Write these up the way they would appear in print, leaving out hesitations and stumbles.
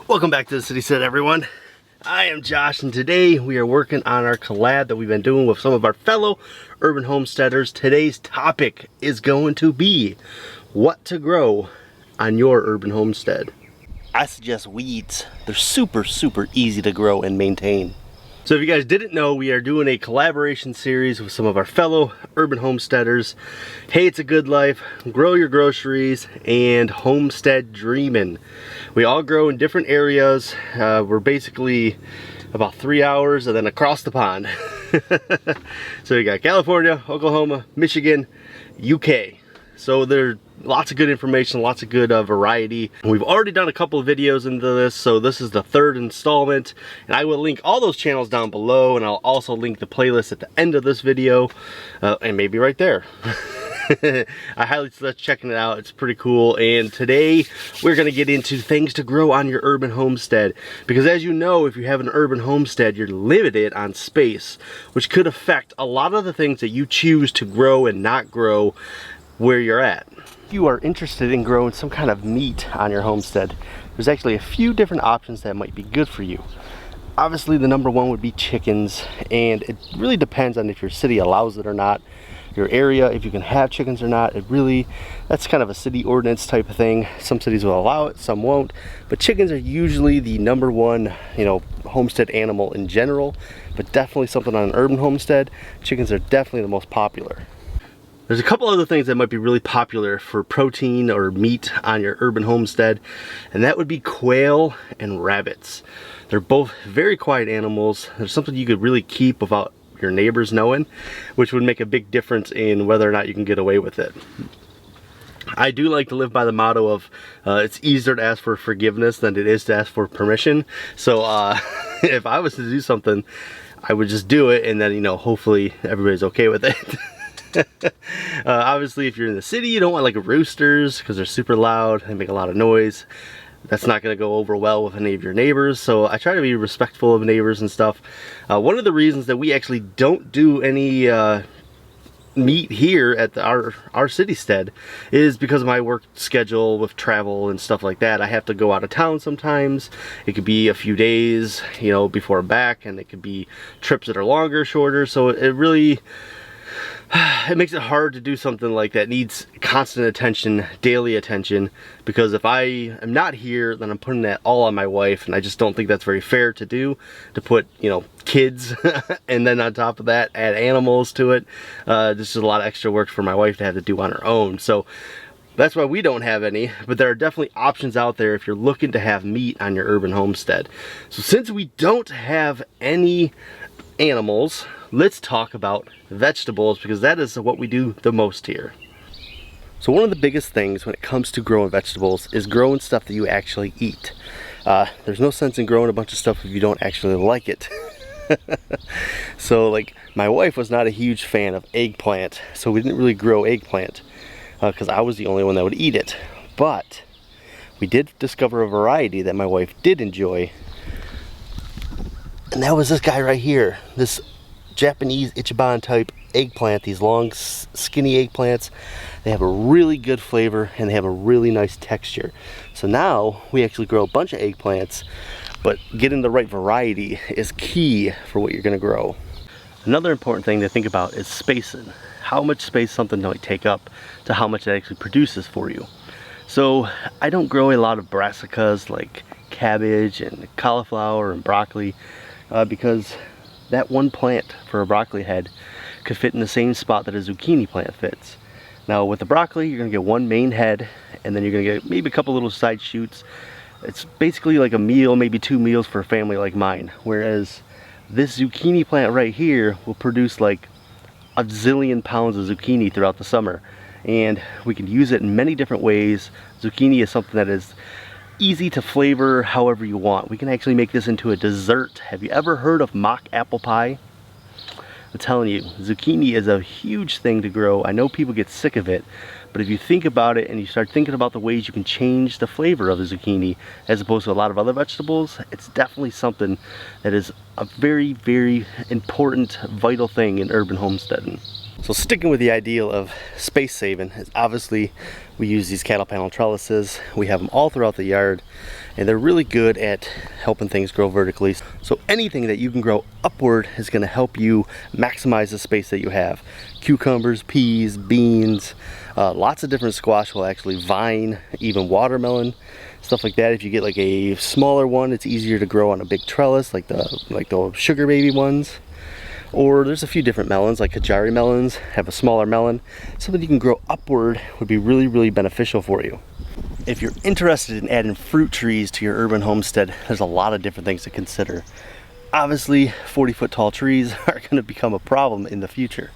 Welcome back to the Citystead, everyone. I am Josh, and today we are working on our collab that we've been doing with some of our fellow urban homesteaders. Today's topic is going to be what to grow on your urban homestead. I suggest weeds. They're super easy to grow and maintain. So if you guys didn't know, we are doing a collaboration series with some of our fellow urban homesteaders. Hey, it's a good life, grow your groceries, and homestead dreamin'. We all grow in different areas. We're basically about 3 hours and then across the pond. So you got California, Oklahoma, Michigan, UK. So there's lots of good information, lots of good variety. We've already done a couple of videos into this, so this is the third installment. And I will link all those channels down below, and I'll also link the playlist at the end of this video, and maybe right there. I highly suggest checking it out. It's pretty cool. And today we're going to get into things to grow on your urban homestead, because as you know, if you have an urban homestead, you're limited on space, which could affect a lot of the things that you choose to grow and not grow where you're at. If you are interested in growing some kind of meat on your homestead, there's actually a few different options that might be good for you. Obviously the number one would be chickens, and it really depends on if your city allows it or not, your area, if you can have chickens or not. That's kind of a city ordinance type of thing. Some cities will allow it, some won't, but chickens are usually the number one, homestead animal in general, but definitely something on an urban homestead, chickens are definitely the most popular. There's a couple other things that might be really popular for protein or meat on your urban homestead, and that would be quail and rabbits. They're both very quiet animals. They're something you could really keep without your neighbors knowing, which would make a big difference in whether or not you can get away with it. I do like to live by the motto of it's easier to ask for forgiveness than it is to ask for permission. So if I was to do something, I would just do it, and then hopefully everybody's okay with it. Obviously if you're in the city, you don't want like roosters because they're super loud and make a lot of noise. That's not going to go over well with any of your neighbors, so I try to be respectful of neighbors and stuff. One of the reasons that we actually don't do any meat here at our Citystead is because of my work schedule with travel and stuff like that. I have to go out of town sometimes. It could be a few days, before I'm back, and it could be trips that are longer, shorter, so it makes it hard to do something like that. It needs constant attention, daily attention, because if I am not here, then I'm putting that all on my wife, and I just don't think that's very fair to do, to put kids and then on top of that add animals to it. This is a lot of extra work for my wife to have to do on her own, so that's why we don't have any. But there are definitely options out there if you're looking to have meat on your urban homestead. So since we don't have any animals, let's talk about vegetables, because that is what we do the most here. So one of the biggest things when it comes to growing vegetables is growing stuff that you actually eat. There's no sense in growing a bunch of stuff if you don't actually like it. So like my wife was not a huge fan of eggplant, so we didn't really grow eggplant because I was the only one that would eat it. But we did discover a variety that my wife did enjoy, and that was this guy right here, this Japanese Ichiban type eggplant. These long skinny eggplants, they have a really good flavor and they have a really nice texture. So now we actually grow a bunch of eggplants, but getting the right variety is key for what you're going to grow. Another important thing to think about is spacing. How much space something might take up to how much it actually produces for you. So I don't grow a lot of brassicas like cabbage and cauliflower and broccoli because that one plant for a broccoli head could fit in the same spot that a zucchini plant fits. Now with the broccoli, you're going to get one main head, and then you're going to get maybe a couple little side shoots. It's basically like a meal, maybe 2 meals for a family like mine. Whereas this zucchini plant right here will produce like a zillion pounds of zucchini throughout the summer. And we can use it in many different ways. Zucchini is something that is easy to flavor however you want. We can actually make this into a dessert. Have you ever heard of mock apple pie? I'm telling you, zucchini is a huge thing to grow. I know people get sick of it, but if you think about it and you start thinking about the ways you can change the flavor of the zucchini as opposed to a lot of other vegetables, it's definitely something that is a very important, vital thing in urban homesteading. So sticking with the ideal of space saving, is obviously we use these cattle panel trellises. We have them all throughout the yard, and they're really good at helping things grow vertically. So anything that you can grow upward is going to help you maximize the space that you have. Cucumbers, peas, beans, lots of different squash will actually vine, even watermelon, stuff like that. If you get like a smaller one, it's easier to grow on a big trellis, like the sugar baby ones. Or there's a few different melons, like Kajari melons have a smaller melon. Something you can grow upward would be really, really beneficial for you. If you're interested in adding fruit trees to your urban homestead, there's a lot of different things to consider. Obviously, 40-foot tall trees are going to become a problem in the future.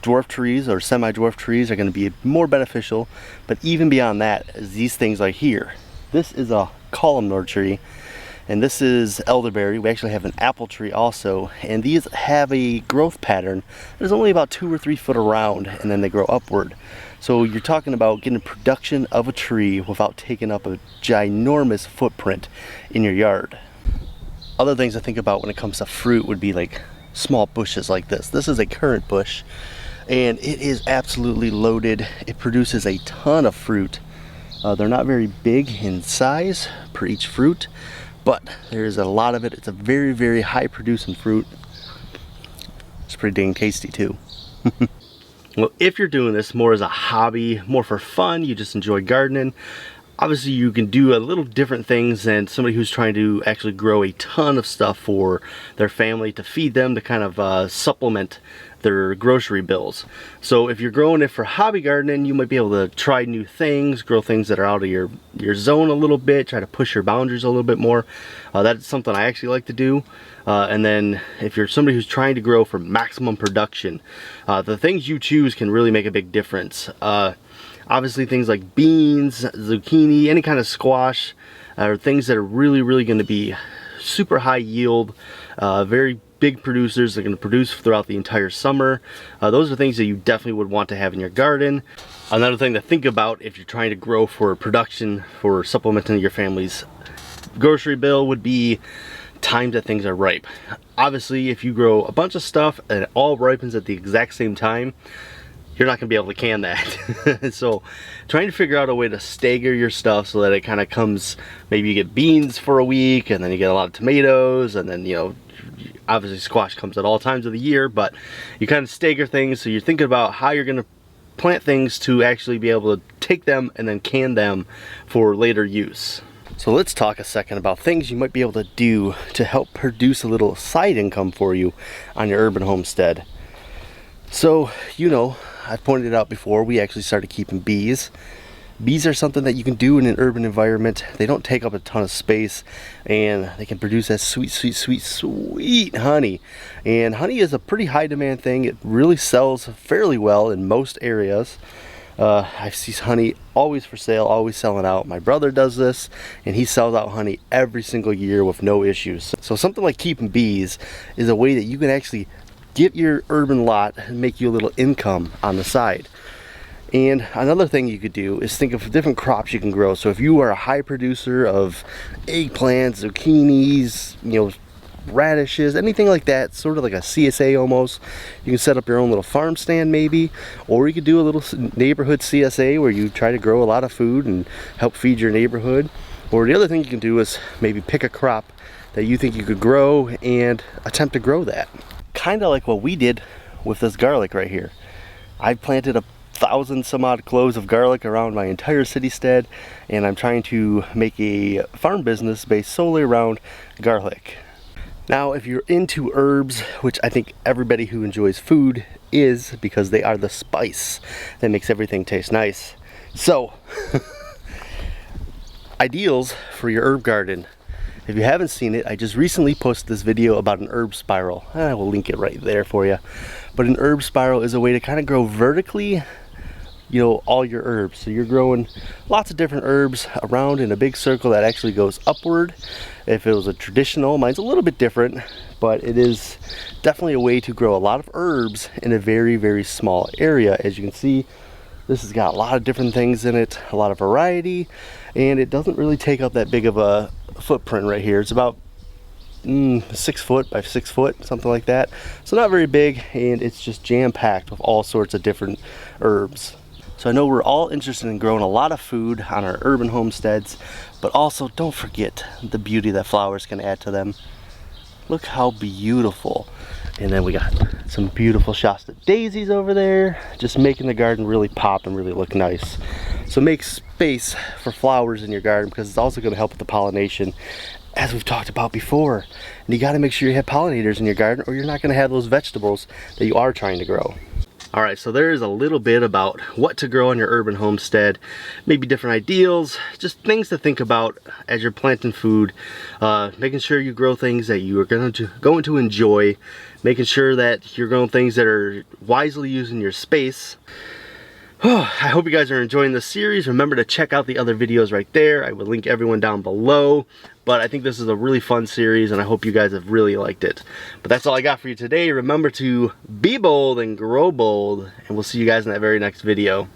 Dwarf trees or semi-dwarf trees are going to be more beneficial, but even beyond that is these things like here. This is a columnar tree, and this is elderberry. We actually have an apple tree also, and these have a growth pattern that's only about 2 or 3 foot around, and then they grow upward. So you're talking about getting production of a tree without taking up a ginormous footprint in your yard. Other things to think about when it comes to fruit would be like small bushes like this. This is a currant bush, and it is absolutely loaded. It produces a ton of fruit. They're not very big in size per each fruit, but there's a lot of it. It's a very, very high producing fruit. It's pretty dang tasty too. Well, if you're doing this more as a hobby, more for fun, you just enjoy gardening, obviously you can do a little different things than somebody who's trying to actually grow a ton of stuff for their family to feed them, to kind of supplement their grocery bills. So if you're growing it for hobby gardening, you might be able to try new things, grow things that are out of your zone a little bit, try to push your boundaries a little bit more. That's something I actually like to do. And then if you're somebody who's trying to grow for maximum production, the things you choose can really make a big difference. Obviously things like beans, zucchini, any kind of squash are things that are really, really going to be super high yield, very big producers. They're going to produce throughout the entire summer. Those are things that you definitely would want to have in your garden. Another thing to think about if you're trying to grow for production, for supplementing your family's grocery bill, would be times that things are ripe. Obviously, if you grow a bunch of stuff and it all ripens at the exact same time, you're not going to be able to can that. So trying to figure out a way to stagger your stuff so that it kind of comes, maybe you get beans for a week, and then you get a lot of tomatoes, and then, you know, obviously squash comes at all times of the year, but you kind of stagger things, so you're thinking about how you're going to plant things to actually be able to take them and then can them for later use. So let's talk a second about things you might be able to do to help produce a little side income for you on your urban homestead. So, you know, I've pointed it out before, we actually started keeping bees. Bees are something that you can do in an urban environment. They don't take up a ton of space, and they can produce that sweet, sweet, sweet, sweet honey. And honey is a pretty high demand thing. It really sells fairly well in most areas. I see honey always for sale, always selling out. My brother does this, and he sells out honey every single year with no issues. So something like keeping bees is a way that you can actually get your urban lot and make you a little income on the side. And another thing you could do is think of different crops you can grow. So if you are a high producer of eggplants, zucchinis, you know, radishes, anything like that, sort of like a CSA almost, you can set up your own little farm stand maybe, or you could do a little neighborhood CSA where you try to grow a lot of food and help feed your neighborhood. Or the other thing you can do is maybe pick a crop that you think you could grow and attempt to grow that. Kind of like what we did with this garlic right here. I planted 1,000 some odd cloves of garlic around my entire Citystead, and I'm trying to make a farm business based solely around garlic. Now, if you're into herbs, which I think everybody who enjoys food is, because they are the spice that makes everything taste nice. So, ideals for your herb garden. If you haven't seen it, I just recently posted this video about an herb spiral. I will link it right there for you. But an herb spiral is a way to kind of grow vertically, you know, all your herbs. So you're growing lots of different herbs around in a big circle that actually goes upward. If it was a traditional, mine's a little bit different, but it is definitely a way to grow a lot of herbs in a very, very small area. As you can see, this has got a lot of different things in it, a lot of variety, and it doesn't really take up that big of a footprint right here. It's about 6 foot by 6 foot, something like that. So not very big, and it's just jam-packed with all sorts of different herbs. So I know we're all interested in growing a lot of food on our urban homesteads, but also don't forget the beauty that flowers can add to them. Look how beautiful. And then we got some beautiful Shasta daisies over there, just making the garden really pop and really look nice. So make space for flowers in your garden, because it's also going to help with the pollination, as we've talked about before. And you got to make sure you have pollinators in your garden, or you're not going to have those vegetables that you are trying to grow. All right, so there is a little bit about what to grow on your urban homestead, maybe different ideals, just things to think about as you're planting food, making sure you grow things that you are going to enjoy, making sure that you're growing things that are wisely using your space. I hope you guys are enjoying this series. Remember to check out the other videos right there. I will link everyone down below. But I think this is a really fun series, and I hope you guys have really liked it. But that's all I got for you today. Remember to be bold and grow bold, and we'll see you guys in that very next video.